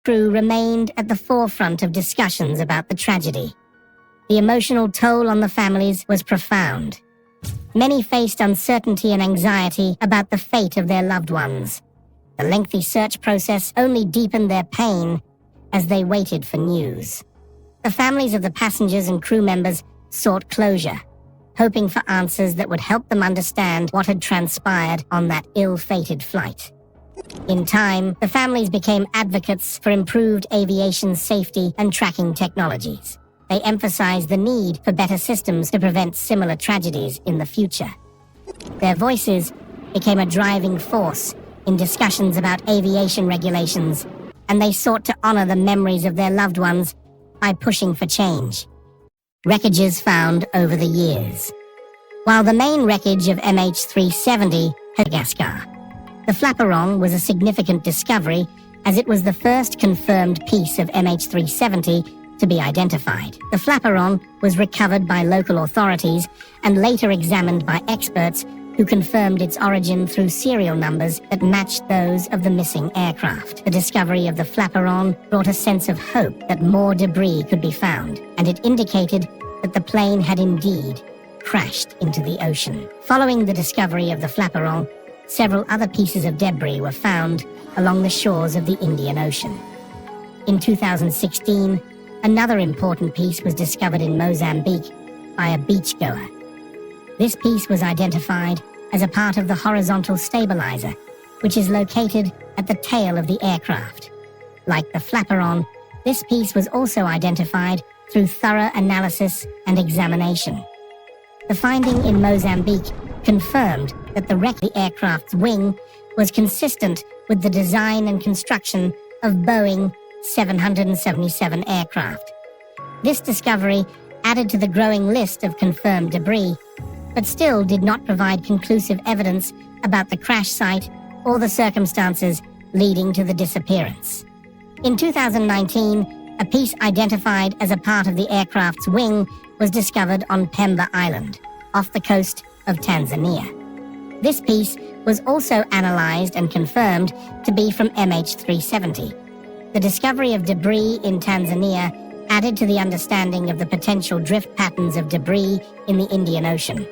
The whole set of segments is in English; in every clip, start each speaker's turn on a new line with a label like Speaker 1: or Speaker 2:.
Speaker 1: Crew remained at the forefront of discussions about the tragedy. The emotional toll on the families was profound. Many faced uncertainty and anxiety about the fate of their loved ones. The lengthy search process only deepened their pain as they waited for news. The families of the passengers and crew members sought closure, hoping for answers that would help them understand what had transpired on that ill-fated flight. In time, the families became advocates for improved aviation safety and tracking technologies. They emphasized the need for better systems to prevent similar tragedies in the future. Their voices became a driving force in discussions about aviation regulations, and they sought to honor the memories of their loved ones by pushing for change. Wreckages found over the years. While the main wreckage of MH370 had Madagascar, the flaperon was a significant discovery as it was the first confirmed piece of MH370 to be identified. The flaperon was recovered by local authorities and later examined by experts who confirmed its origin through serial numbers that matched those of the missing aircraft. The discovery of the flaperon brought a sense of hope that more debris could be found, and it indicated that the plane had indeed crashed into the ocean. Following the discovery of the flaperon, several other pieces of debris were found along the shores of the Indian Ocean. In 2016, another important piece was discovered in Mozambique by a beachgoer. This piece was identified as a part of the horizontal stabilizer, which is located at the tail of the aircraft. Like the flaperon, this piece was also identified through thorough analysis and examination. The finding in Mozambique confirmed that the wreck of the aircraft's wing was consistent with the design and construction of Boeing 777 aircraft. This discovery added to the growing list of confirmed debris, but still did not provide conclusive evidence about the crash site or the circumstances leading to the disappearance. In 2019, a piece identified as a part of the aircraft's wing was discovered on Pemba Island, off the coast of Tanzania. This piece was also analyzed and confirmed to be from MH370. The discovery of debris in Tanzania added to the understanding of the potential drift patterns of debris in the Indian Ocean.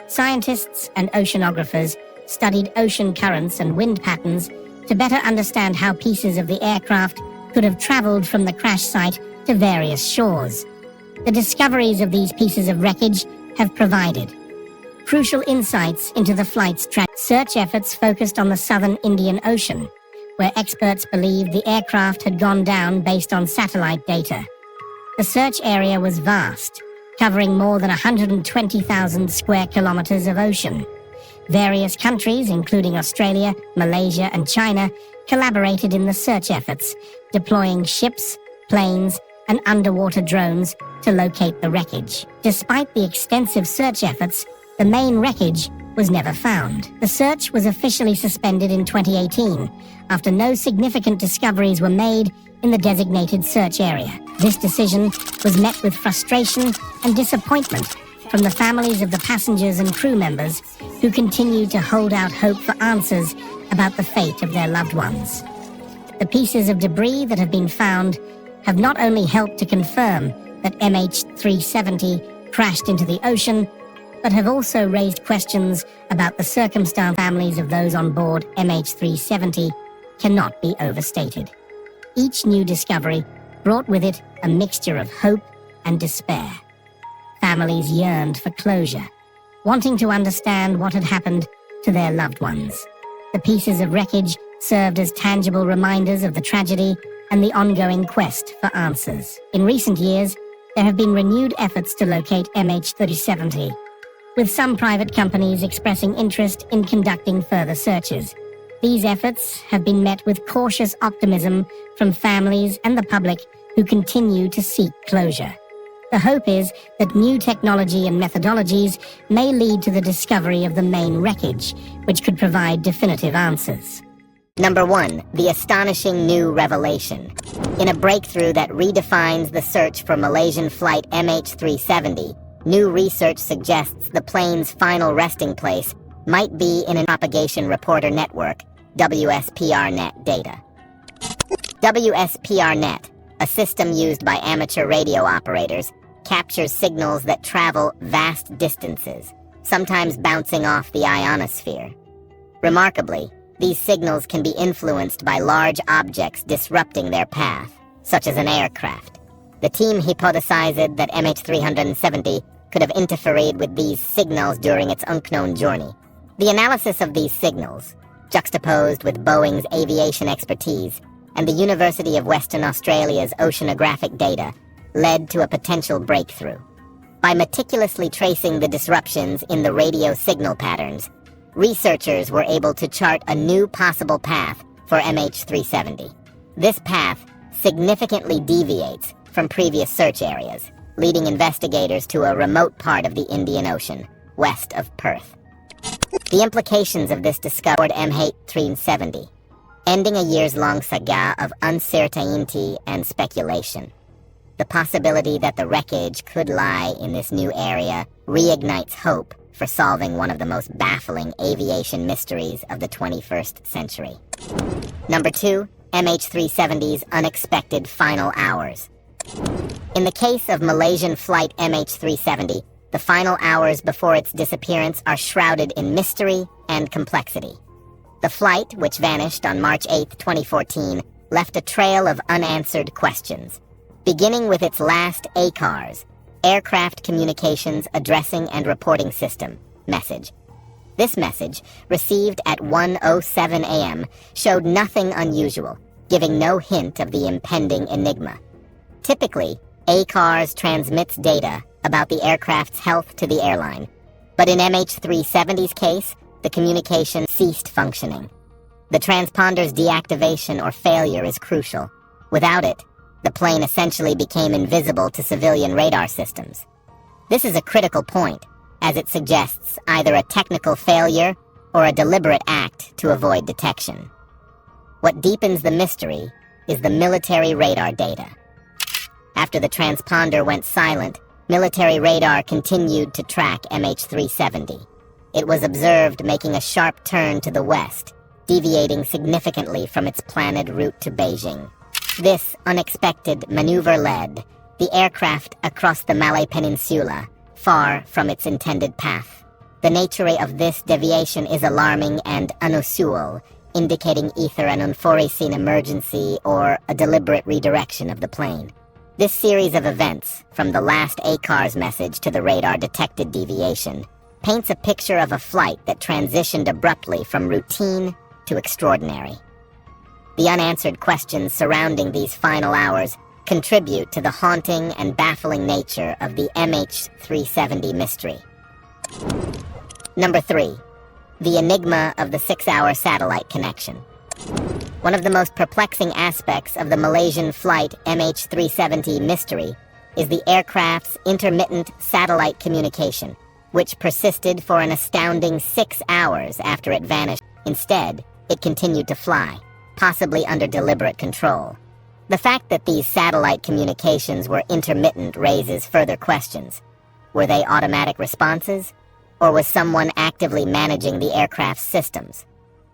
Speaker 1: Scientists and oceanographers studied ocean currents and wind patterns to better understand how pieces of the aircraft could have traveled from the crash site to various shores. The discoveries of these pieces of wreckage have provided crucial insights into the flight's track. Search efforts focused on the southern Indian Ocean, where experts believed the aircraft had gone down based on satellite data. The search area was vast, covering more than 120,000 square kilometers of ocean. Various countries, including Australia, Malaysia, and China, collaborated in the search efforts, deploying ships, planes, and underwater drones to locate the wreckage. Despite the extensive search efforts, the main wreckage was never found. The search was officially suspended in 2018 after no significant discoveries were made in the designated search area. This decision was met with frustration and disappointment from the families of the passengers and crew members who continued to hold out hope for answers about the fate of their loved ones. The pieces of debris that have been found have not only helped to confirm that MH370 crashed into the ocean, but have also raised questions about the circumstance. Families of those on board MH370 cannot be overstated. Each new discovery brought with it a mixture of hope and despair. Families yearned for closure, wanting to understand what had happened to their loved ones. The pieces of wreckage served as tangible reminders of the tragedy and the ongoing quest for answers. In recent years, there have been renewed efforts to locate MH370, with some private companies expressing interest in conducting further searches. These efforts have been met with cautious optimism from families and the public who continue to seek closure. The hope is that new technology and methodologies may lead to the discovery of the main wreckage, which could provide definitive answers.
Speaker 2: Number 1. The astonishing new revelation. In a breakthrough that redefines the search for Malaysian Flight MH370, new research suggests the plane's final resting place might be in an propagation reporter network, WSPRnet data. WSPR-net, a system used by amateur radio operators, captures signals that travel vast distances, sometimes bouncing off the ionosphere. Remarkably, these signals can be influenced by large objects disrupting their path, such as an aircraft. The team hypothesized that MH370 could have interfered with these signals during its unknown journey. The analysis of these signals, juxtaposed with Boeing's aviation expertise and the University of Western Australia's oceanographic data, led to a potential breakthrough. By meticulously tracing the disruptions in the radio signal patterns, researchers were able to chart a new possible path for MH370. This path significantly deviates from previous search areas, leading investigators to a remote part of the Indian Ocean, west of Perth. The implications of this discovered MH370, ending a years-long saga of uncertainty and speculation. The possibility that the wreckage could lie in this new area reignites hope for solving one of the most baffling aviation mysteries of the 21st century. Number 2, MH370's unexpected final hours. In the case of Malaysian Flight MH370, the final hours before its disappearance are shrouded in mystery and complexity. The flight, which vanished on March 8, 2014, left a trail of unanswered questions, beginning with its last ACARS, Aircraft Communications Addressing and Reporting System, message. This message, received at 1:07 a.m., showed nothing unusual, giving no hint of the impending enigma. Typically, ACARS transmits data about the aircraft's health to the airline, but in MH370's case, the communication ceased functioning. The transponder's deactivation or failure is crucial. Without it, the plane essentially became invisible to civilian radar systems. This is a critical point, as it suggests either a technical failure or a deliberate act to avoid detection. What deepens the mystery is the military radar data. After the transponder went silent, military radar continued to track MH370. It was observed making a sharp turn to the west, deviating significantly from its planned route to Beijing. This unexpected maneuver led the aircraft across the Malay Peninsula, far from its intended path. The nature of this deviation is alarming and unusual, indicating either an unforeseen emergency or a deliberate redirection of the plane. This series of events, from the last ACARS message to the radar-detected deviation, paints a picture of a flight that transitioned abruptly from routine to extraordinary. The unanswered questions surrounding these final hours contribute to the haunting and baffling nature of the MH370 mystery. Number 3, the enigma of the 6-hour satellite connection. One of the most perplexing aspects of the Malaysian Flight MH370 mystery is the aircraft's intermittent satellite communication, which persisted for an astounding 6 hours after it vanished. Instead, it continued to fly, possibly under deliberate control. The fact that these satellite communications were intermittent raises further questions. Were they automatic responses, or was someone actively managing the aircraft's systems?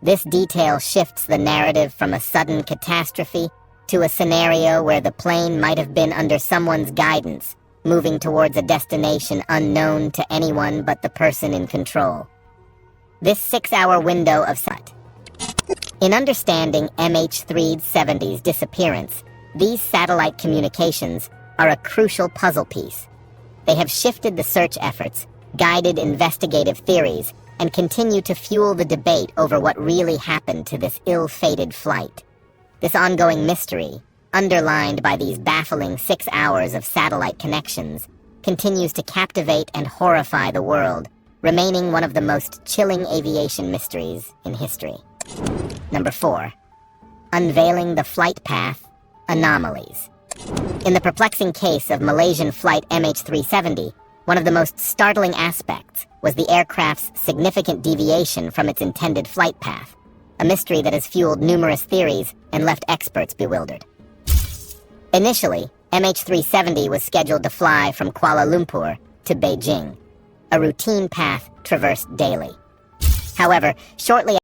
Speaker 2: This detail shifts the narrative from a sudden catastrophe to a scenario where the plane might have been under someone's guidance, moving towards a destination unknown to anyone but the person in control. This 6-hour window of sight. In understanding MH370's disappearance, these satellite communications are a crucial puzzle piece. They have shifted the search efforts, guided investigative theories, and continue to fuel the debate over what really happened to this ill-fated flight. This ongoing mystery, underlined by these baffling 6 hours of satellite connections, continues to captivate and horrify the world, remaining one of the most chilling aviation mysteries in history. Number 4, unveiling the flight path anomalies. In the perplexing case of Malaysian Flight MH370, one of the most startling aspects was the aircraft's significant deviation from its intended flight path, a mystery that has fueled numerous theories and left experts bewildered. Initially, MH370 was scheduled to fly from Kuala Lumpur to Beijing, a routine path traversed daily. However, shortly